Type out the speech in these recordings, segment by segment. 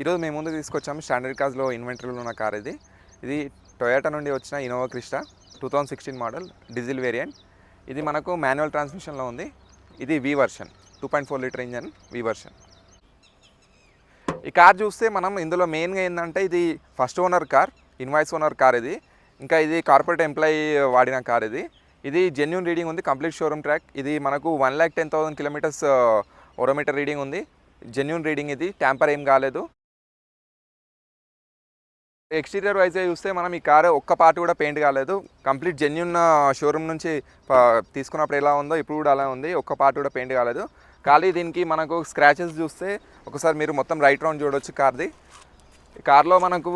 ఈరోజు మేము ముందుకు తీసుకొచ్చాము స్టాండర్డ్ కార్స్లో ఇన్వెంటరీలో ఉన్న కార్ ఇది. ఇది టొయోటా నుండి వచ్చిన Innova Crysta 2016 model diesel variant. ఇది మనకు మాన్యువల్ ట్రాన్స్మిషన్లో ఉంది. ఇది వి వర్షన్ 2.4 లీటర్ ఇంజన్ వి వర్షన్. ఈ కార్ చూస్తే మనం ఇందులో మెయిన్గా ఏంటంటే ఇది first owner car, invoice owner car ఇది. ఇంకా ఇది కార్పొరేట్ ఎంప్లాయీ వాడిన కార్ ఇది. ఇది జెన్యూన్ రీడింగ్ ఉంది, కంప్లీట్ షోరూమ్ ట్రాక్. ఇది మనకు 1,10,000 కిలోమీటర్స్ ఓడోమీటర్ రీడింగ్ ఉంది. జెన్యూన్ రీడింగ్ ఇది, ట్యాంపర్ ఏం కాలేదు. ఎక్స్టీరియర్ వైజ్గా చూస్తే మనం ఈ కారు ఒక్క పార్ట్ కూడా పెయింట్ కాలేదు. కంప్లీట్ జెన్యూన్ షోరూమ్ నుంచి తీసుకున్నప్పుడు ఎలా ఉందో ఇప్పుడు కూడా అలా ఉంది. ఒక్క పార్ట్ కూడా పెయింట్ కాలేదు. ఖాళీ దీనికి మనకు స్క్రాచెస్ చూస్తే ఒకసారి మీరు మొత్తం రైట్ రౌండ్ చూడవచ్చు కార్ది. కార్లో మనకు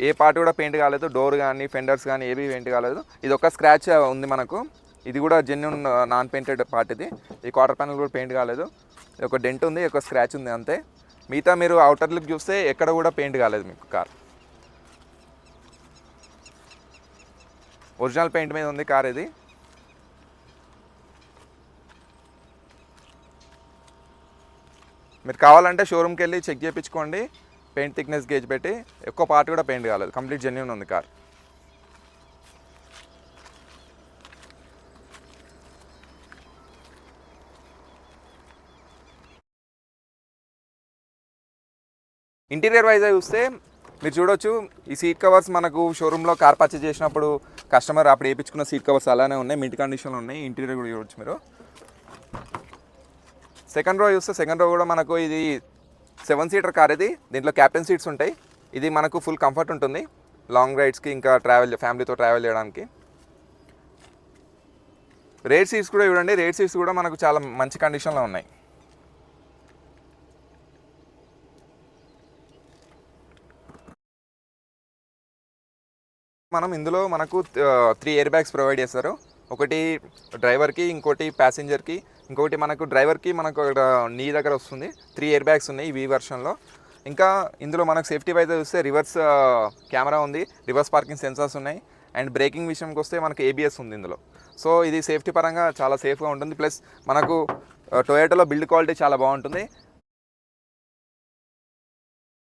ఏ పార్ట్ కూడా పెయింట్ కాలేదు. డోర్ కానీ ఫెండర్స్ కానీ ఏవి పెయింట్ కాలేదు. ఇది ఒక స్క్రాచ్ ఉంది మనకు. ఇది కూడా జెన్యూన్ నాన్ పెయింటెడ్ పార్ట్ ఇది. ఈ క్వార్టర్ ప్యానల్ కూడా పెయింట్ కాలేదు. ఒక డెంట్ ఉంది, ఒక స్క్రాచ్ ఉంది అంతే. మిగతా మీరు అవుటర్ లుక్ చూస్తే ఎక్కడ కూడా పెయింట్ కాలేదు మీకు కార్. ఒరిజినల్ పెయింట్ మీద ఉంది కార్ ఇది. మీరు కావాలంటే షోరూమ్కి వెళ్ళి చెక్ చేయించుకోండి. పెయింట్ థిక్నెస్ గేజ్ పెట్టి ఎక్కువ పార్ట్ కూడా పెయింట్ కాలేదు. కంప్లీట్ జెన్యూన్ ఉంది కార్. ఇంటీరియర్ వైజ్గా చూస్తే మీరు చూడొచ్చు, ఈ సీట్ కవర్స్ మనకు షోరూంలో కార్ పర్చేజ్ చేసినప్పుడు కస్టమర్ అప్పుడు వేయించుకున్న సీట్ కవర్స్ అలానే ఉన్నాయి, మింట్ కండిషన్లో ఉన్నాయి. ఇంటీరియర్ కూడా చూడొచ్చు మీరు. సెకండ్ రో చూస్తే సెకండ్ రో కూడా మనకు ఇది 7 సీటర్ కార్ ఇది. దీంట్లో క్యాప్టెన్ సీట్స్ ఉంటాయి. ఇది మనకు ఫుల్ కంఫర్ట్ ఉంటుంది లాంగ్ రైడ్స్కి, ఇంకా ఫ్యామిలీతో ట్రావెల్ చేయడానికి. రేర్ సీట్స్ కూడా చూడండి, రేర్ సీట్స్ కూడా మనకు చాలా మంచి కండిషన్లో ఉన్నాయి. మనం ఇందులో మనకు 3 ఎయిర్ బ్యాగ్స్ ప్రొవైడ్ చేస్తారు. ఒకటి డ్రైవర్కి, ఇంకోటి ప్యాసింజర్కి, ఇంకొకటి మనకు డ్రైవర్కి మనకు నీ దగ్గర వస్తుంది. 3 ఎయిర్ బ్యాగ్స్ ఉన్నాయి ఈ వి వర్షన్లో. ఇంకా ఇందులో మనకు సేఫ్టీ వైజ్ చూస్తే రివర్స్ కెమెరా ఉంది, రివర్స్ పార్కింగ్ సెన్సార్స్ ఉన్నాయి. అండ్ బ్రేకింగ్ విషయంకి వస్తే మనకు ఏబిఎస్ ఉంది ఇందులో. సో ఇది సేఫ్టీ పరంగా చాలా సేఫ్గా ఉంటుంది. ప్లస్ మనకు టొయోటాలో బిల్డ్ క్వాలిటీ చాలా బాగుంటుంది.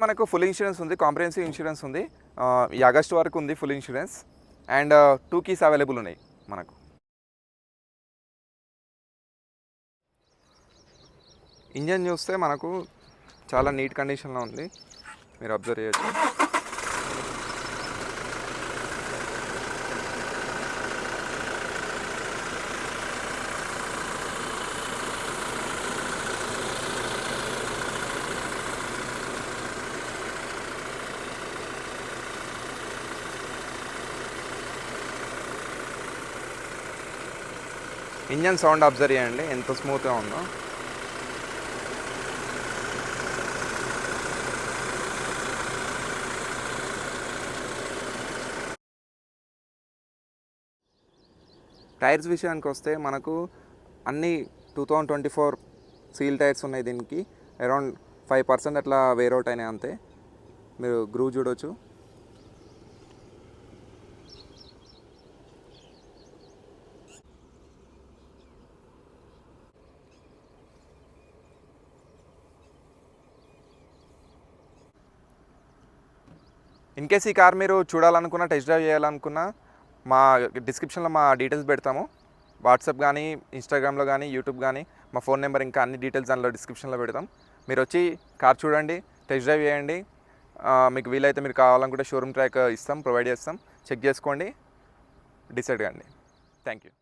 మనకు ఫుల్ ఇన్సూరెన్స్ ఉంది, కాంప్రహెన్సివ్ ఇన్సూరెన్స్ ఉంది. ఈ ఆగస్టు వరకు ఉంది full insurance. And 2 keys available ఉన్నాయి మనకు. ఇంజన్ చూస్తే మనకు చాలా నీట్ కండిషన్లో ఉంది, మీరు అబ్జర్వ్ చేయొచ్చు. ఇంజన్ సౌండ్ అబ్జర్వ్ చేయండి ఎంత స్మూత్గా ఉందో. టైర్స్ విషయానికి వస్తే మనకు అన్నీ 2024 సీల్ టైర్స్ ఉన్నాయి. దీనికి అరౌండ్ 5% అట్లా వేరౌట్ అయినాయి అంతే. మీరు గ్రూవ్ చూడవచ్చు. ఇన్ కేస్ ఈ కార్ మీరు చూడాలనుకున్నా, టెస్ట్ డ్రైవ్ చేయాలనుకున్నా, మా డిస్క్రిప్షన్లో మా డీటెయిల్స్ పెడతాము. వాట్సాప్ కానీ, ఇన్స్టాగ్రామ్లో కానీ, యూట్యూబ్ కానీ, మా ఫోన్ నెంబర్, ఇంకా అన్ని డీటెయిల్స్ దానిలో డిస్క్రిప్షన్లో పెడతాం. మీరు వచ్చి కార్ చూడండి, టెస్ట్ డ్రైవ్ చేయండి. మీకు వీలైతే మీరు కావాలనుకుంటే షోరూమ్ ట్రాక్ ఇస్తాం, ప్రొవైడ్ చేస్తాం. చెక్ చేసుకోండి, డిసైడ్ కండి. Thank you.